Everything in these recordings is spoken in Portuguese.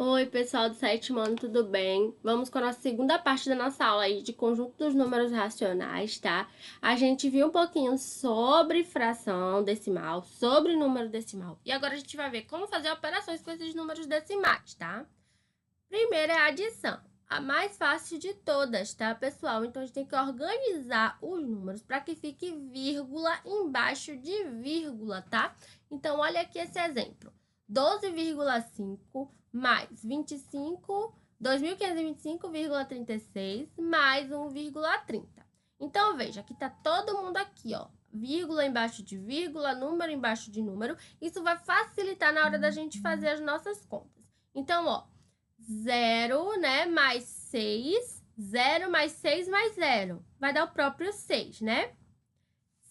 Oi, pessoal do sétimo ano, tudo bem? Vamos com a nossa segunda parte da nossa aula aí de conjunto dos números racionais, tá? A gente viu um pouquinho sobre fração decimal, sobre número decimal. E agora a gente vai ver como fazer operações com esses números decimais, tá? Primeiro é a adição, a mais fácil de todas, tá, pessoal? Então, a gente tem que organizar os números para que fique vírgula embaixo de vírgula, tá? Então, olha aqui esse exemplo. 12,5 mais 2.525,36 mais 1,30. Então, veja, aqui tá todo mundo aqui, ó. Vírgula embaixo de vírgula, número embaixo de número. Isso vai facilitar na hora da gente fazer as nossas contas. Então, ó, 0, né, mais 6, 0 mais 6 mais 0. Vai dar o próprio 6, né?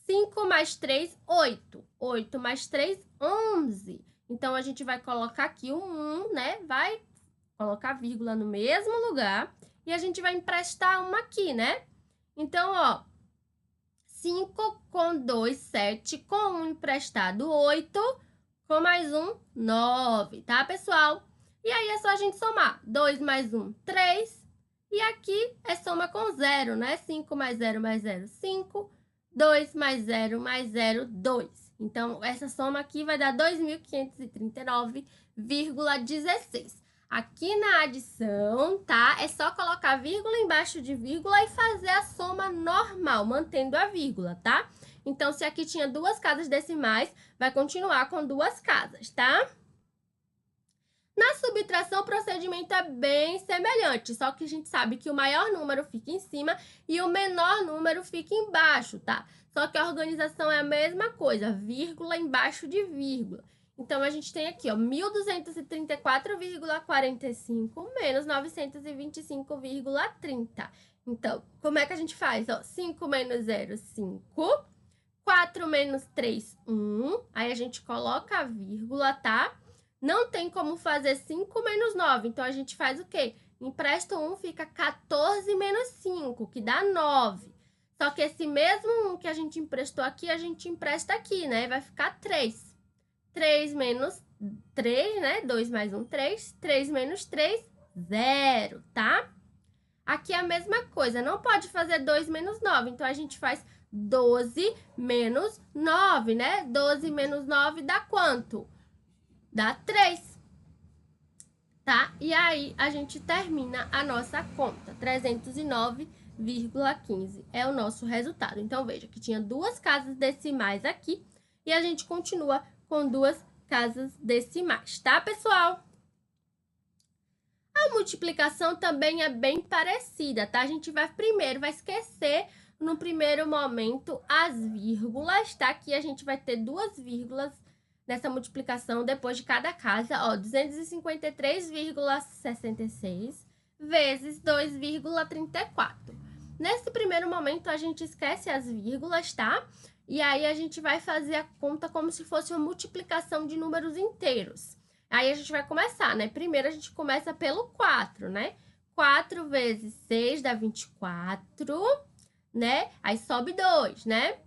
5 mais 3, 8. 8 mais 3, 11. Então, a gente vai colocar aqui o 1, né? Vai colocar vírgula no mesmo lugar. E a gente vai emprestar uma aqui, né? Então, ó, 5 com 2, 7. Com 1 emprestado, 8. Com mais 1, 9, tá, pessoal? E aí, é só a gente somar. 2 mais 1, 3. E aqui é soma com 0, né? 5 mais 0 mais 0, 5. 2 mais 0 mais 0, 2. Então, essa soma aqui vai dar 2.539,16. Aqui na adição, tá? É só colocar vírgula embaixo de vírgula e fazer a soma normal, mantendo a vírgula, tá? Então, se aqui tinha duas casas decimais, vai continuar com duas casas, tá? Na subtração, o procedimento é bem semelhante, só que a gente sabe que o maior número fica em cima e o menor número fica embaixo, tá? Só que a organização é a mesma coisa, vírgula embaixo de vírgula. Então, a gente tem aqui, ó, 1.234,45 menos 925,30. Então, como é que a gente faz? Ó, 5 menos 0, 5. 4 menos 3, 1. Aí, a gente coloca a vírgula, tá? Não tem como fazer 5 menos 9, então a gente faz o quê? Empresta 1, fica 14 menos 5, que dá 9. Só que esse mesmo 1 que a gente emprestou aqui, a gente empresta aqui, né? Vai ficar 3. 3 menos 3, né? 2 mais 1, 3. 3 menos 3, 0, tá? Aqui é a mesma coisa, não pode fazer 2 menos 9, então a gente faz 12 menos 9, né? 12 menos 9 dá quanto? Dá 3, tá? E aí, a gente termina a nossa conta. 309,15 é o nosso resultado. Então, veja que tinha duas casas decimais aqui e a gente continua com duas casas decimais, tá, pessoal? A multiplicação também é bem parecida, tá? A gente vai esquecer no primeiro momento as vírgulas, tá? Aqui a gente vai ter duas vírgulas nessa multiplicação depois de cada casa, ó, 253,66 vezes 2,34. Nesse primeiro momento, a gente esquece as vírgulas, tá? E aí, a gente vai fazer a conta como se fosse uma multiplicação de números inteiros. Aí, a gente vai começar, né? Primeiro, a gente começa pelo 4, né? 4 vezes 6 dá 24, né? Aí, sobe 2, né?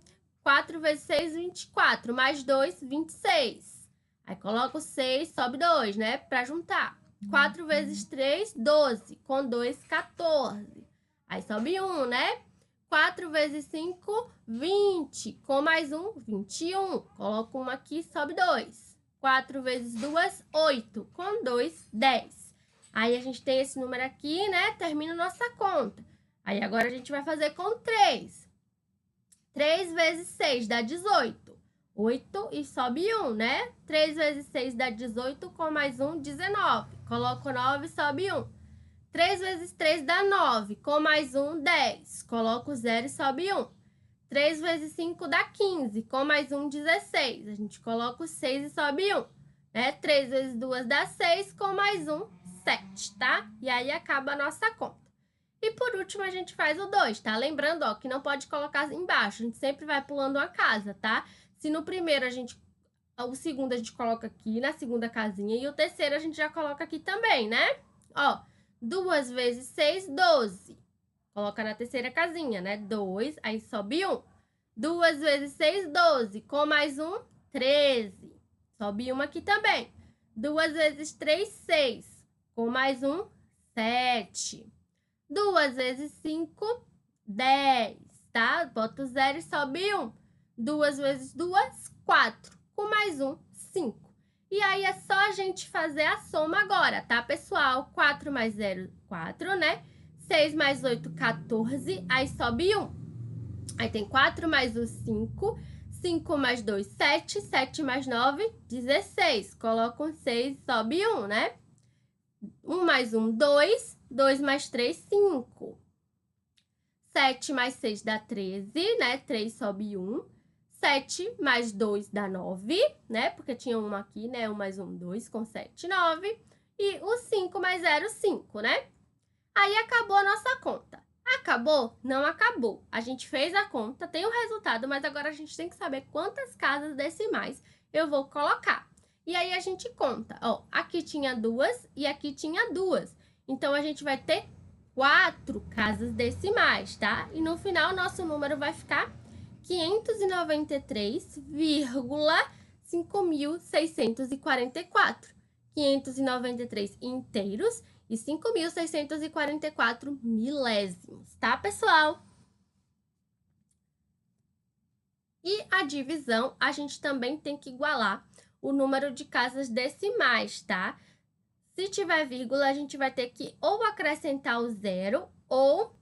4 vezes 6, 24. Mais 2, 26. Aí, coloca o 6, sobe 2, né? Pra juntar. 4 vezes 3, 12. Com 2, 14. Aí, sobe 1, né? 4 vezes 5, 20. Com mais 1, 21. Coloca 1 aqui, sobe 2. 4 vezes 2, 8. Com 2, 10. Aí, a gente tem esse número aqui, né? Termina nossa conta. Aí, agora a gente vai fazer com 3. 3 vezes 6 dá 18. 8 e sobe 1, né? 3 vezes 6 dá 18, com mais 1, 19. Coloco 9 e sobe 1. 3 vezes 3 dá 9, com mais 1, 10. Coloco 0 e sobe 1. 3 vezes 5 dá 15, com mais 1, 16. A gente coloca o 6 e sobe 1. Né? 3 vezes 2 dá 6, com mais 1, 7, tá? E aí, acaba a nossa conta. E por último, a gente faz o 2, tá? Lembrando, ó, que não pode colocar embaixo. A gente sempre vai pulando uma casa, tá? Se no primeiro o segundo a gente coloca aqui na segunda casinha e o terceiro a gente já coloca aqui também, né? Ó, 2 vezes 6, 12. Coloca na terceira casinha, né? 2, aí sobe 1. 2 vezes 6, 12. Com mais 1, 13. Sobe 1 aqui também. 2 vezes 3, 6. Com mais um, 7. 2 vezes 5, 10, tá? Bota o 0 e sobe 1. 2 vezes 2, 4. Com mais um, 5. E aí, é só a gente fazer a soma agora, tá, pessoal? 4 mais 0, 4, né? 6 mais 8, 14. Aí, sobe 1. Aí, tem 4 mais 1, 5. 5 mais 2, 7. 7 mais 9, 16. Coloca um 6, sobe 1, né? 1 mais 1, 2. 2 mais 3, 5. 7 mais 6 dá 13, né? 3 sobe 1. 7 mais 2 dá 9, né? Porque tinha 1 aqui, né? 1 mais 1, 2, com 7, 9. E o 5 mais 0, 5, né? Aí acabou a nossa conta. Acabou? Não acabou. A gente fez a conta, tem o resultado, mas agora a gente tem que saber quantas casas decimais eu vou colocar. E aí a gente conta. Ó, aqui tinha 2 e aqui tinha 2. Então, a gente vai ter 4 casas decimais, tá? E no final, nosso número vai ficar 593,5.644. 593 inteiros e 5.644 milésimos, tá, pessoal? E a divisão, a gente também tem que igualar o número de casas decimais, tá? Se tiver vírgula, a gente vai ter que ou acrescentar o 0 ou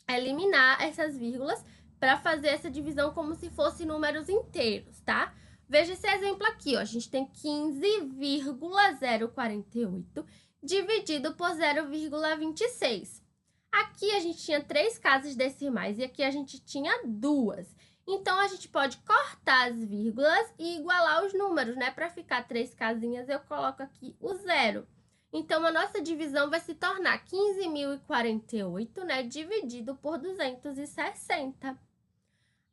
eliminar essas vírgulas para fazer essa divisão como se fosse números inteiros, tá? Veja esse exemplo aqui, ó. A gente tem 15,048 dividido por 0,26. Aqui a gente tinha 3 casas decimais e aqui a gente tinha 2. Então, a gente pode cortar as vírgulas e igualar os números, né? Para ficar 3 casinhas, eu coloco aqui o 0. Então, a nossa divisão vai se tornar 15.048, né? Dividido por 260.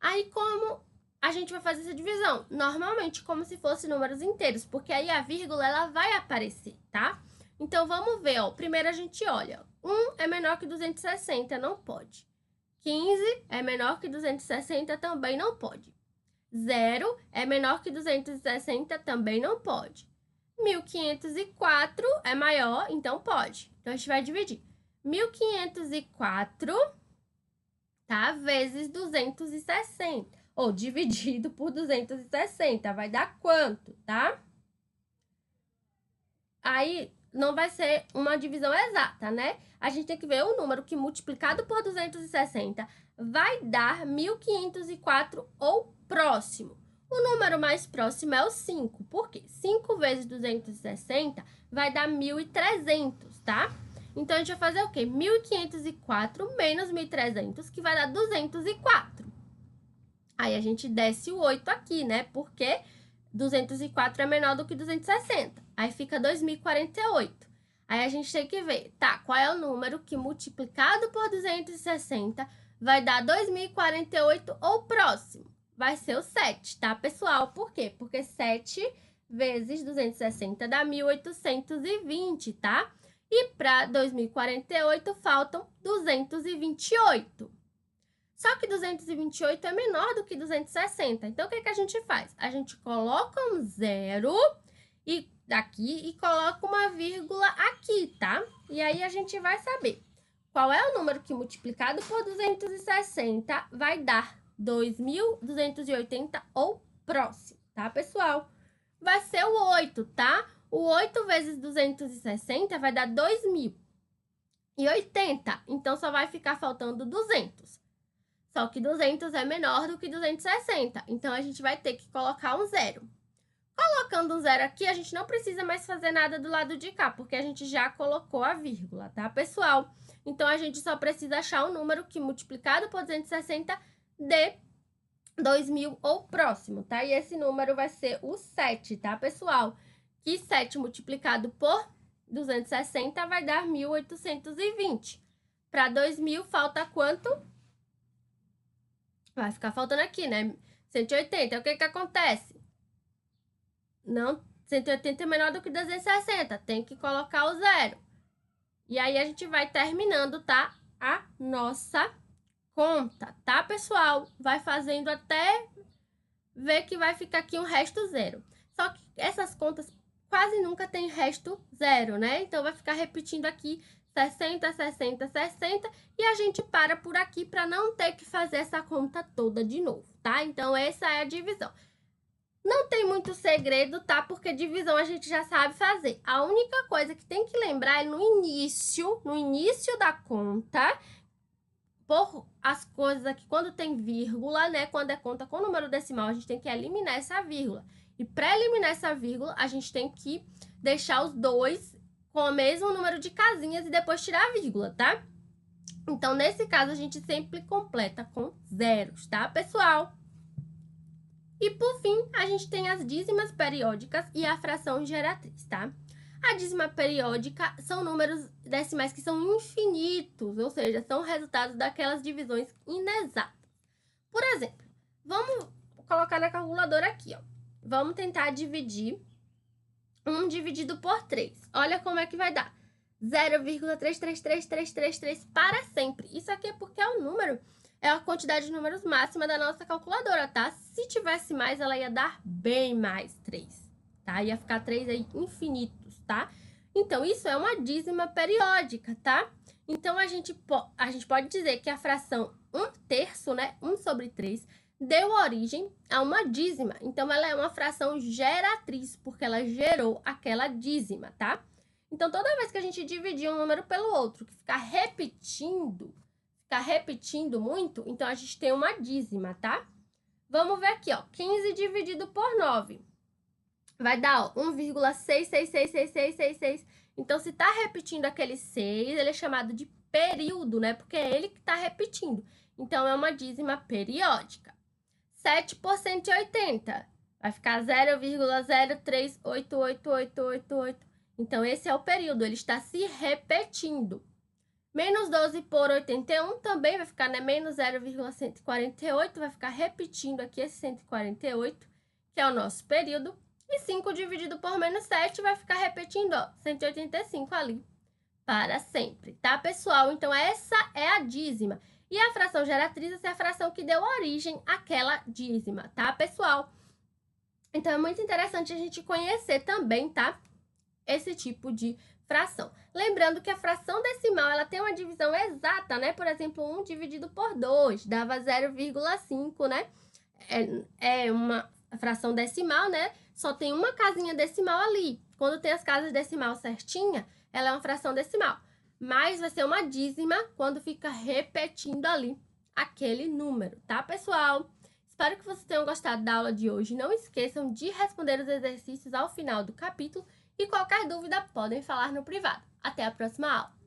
Aí, como a gente vai fazer essa divisão? Normalmente, como se fosse números inteiros, porque aí a vírgula, ela vai aparecer, tá? Então, vamos ver, ó. Primeiro, a gente olha. 1 é menor que 260, não pode. 15 é menor que 260, também não pode. 0 é menor que 260, também não pode. 1.504 é maior, então pode. Então, a gente vai dividir. 1.504, tá? Vezes 260. Ou dividido por 260. Vai dar quanto, tá? Aí, não vai ser uma divisão exata, né? A gente tem que ver o número que multiplicado por 260 vai dar 1.504 ou próximo. O número mais próximo é o 5. Por quê? 5 vezes 260 vai dar 1.300, tá? Então, a gente vai fazer o quê? 1.504 menos 1.300, que vai dar 204. Aí, a gente desce o 8 aqui, né? Porque 204 é menor do que 260. Aí, fica 2.048. Aí, a gente tem que ver, tá? Qual é o número que multiplicado por 260 vai dar 2.048 ou próximo? Vai ser o 7, tá, pessoal? Por quê? Porque 7 vezes 260 dá 1.820, tá? E para 2048 faltam 228. Só que 228 é menor do que 260. Então, o que a gente faz? A gente coloca um 0 aqui e coloca uma vírgula aqui, tá? E aí, a gente vai saber qual é o número que multiplicado por 260 vai dar 2.280 ou próximo, tá, pessoal? Vai ser o 8, tá? O 8 vezes 260 vai dar 2.080. Então, só vai ficar faltando 200. Só que 200 é menor do que 260. Então, a gente vai ter que colocar um 0. Colocando um 0 aqui, a gente não precisa mais fazer nada do lado de cá, porque a gente já colocou a vírgula, tá, pessoal? Então, a gente só precisa achar o número que multiplicado por 260 dê 2.000 ou próximo, tá? E esse número vai ser o 7, tá, pessoal? Que 7 multiplicado por 260 vai dar 1.820. Para 2.000, falta quanto? Vai ficar faltando aqui, né? 180. O que acontece? Não, 180 é menor do que 260. Tem que colocar o 0. E aí, a gente vai terminando, tá? A nossa conta, tá, pessoal? Vai fazendo até ver que vai ficar aqui um resto 0. Só que essas contas, quase nunca tem resto zero, né? Então, vai ficar repetindo aqui 60, 60, 60 e a gente para por aqui para não ter que fazer essa conta toda de novo, tá? Então, essa é a divisão. Não tem muito segredo, tá? Porque divisão a gente já sabe fazer. A única coisa que tem que lembrar é no início da conta, por as coisas aqui, quando tem vírgula, né? Quando é conta com número decimal, a gente tem que eliminar essa vírgula. E para eliminar essa vírgula, a gente tem que deixar os dois com o mesmo número de casinhas e depois tirar a vírgula, tá? Então, nesse caso, a gente sempre completa com zeros, tá, pessoal? E, por fim, a gente tem as dízimas periódicas e a fração geratriz, tá? A dízima periódica são números decimais que são infinitos, ou seja, são resultados daquelas divisões inexatas. Por exemplo, vamos colocar na calculadora aqui, ó. Vamos tentar dividir 1 dividido por 3. Olha como é que vai dar. 0,333333 para sempre. Isso aqui é porque é o número, é a quantidade de números máxima da nossa calculadora, tá? Se tivesse mais, ela ia dar bem mais 3, tá? Ia ficar 3 aí infinitos, tá? Então, isso é uma dízima periódica, tá? Então, a gente pode dizer que a fração 1/3, né? 1/3, deu origem a uma dízima. Então, ela é uma fração geratriz, porque ela gerou aquela dízima, tá? Então, toda vez que a gente dividir um número pelo outro, que ficar repetindo muito, então a gente tem uma dízima, tá? Vamos ver aqui, ó, 15 dividido por 9. Vai dar, ó, 1,6666666. Então, se tá repetindo aquele 6, ele é chamado de período, né? Porque é ele que tá repetindo. Então, é uma dízima periódica. 7 por 180. Vai ficar 0,03888888. Então, esse é o período, ele está se repetindo. Menos 12 por 81 também vai ficar, né? Menos 0,148, vai ficar repetindo aqui esse 148, que é o nosso período. E 5 dividido por menos 7 vai ficar repetindo, ó, 185 ali, para sempre, tá, pessoal? Então, essa é a dízima. E a fração geratriz, essa é a fração que deu origem àquela dízima, tá, pessoal? Então, é muito interessante a gente conhecer também, tá? Esse tipo de fração. Lembrando que a fração decimal, ela tem uma divisão exata, né? Por exemplo, 1 dividido por 2 dava 0,5, né? É uma fração decimal, né? Só tem uma casinha decimal ali. Quando tem as casas decimal certinha, ela é uma fração decimal. Mas vai ser uma dízima quando fica repetindo ali aquele número, tá, pessoal? Espero que vocês tenham gostado da aula de hoje. Não esqueçam de responder os exercícios ao final do capítulo. E qualquer dúvida, podem falar no privado. Até a próxima aula!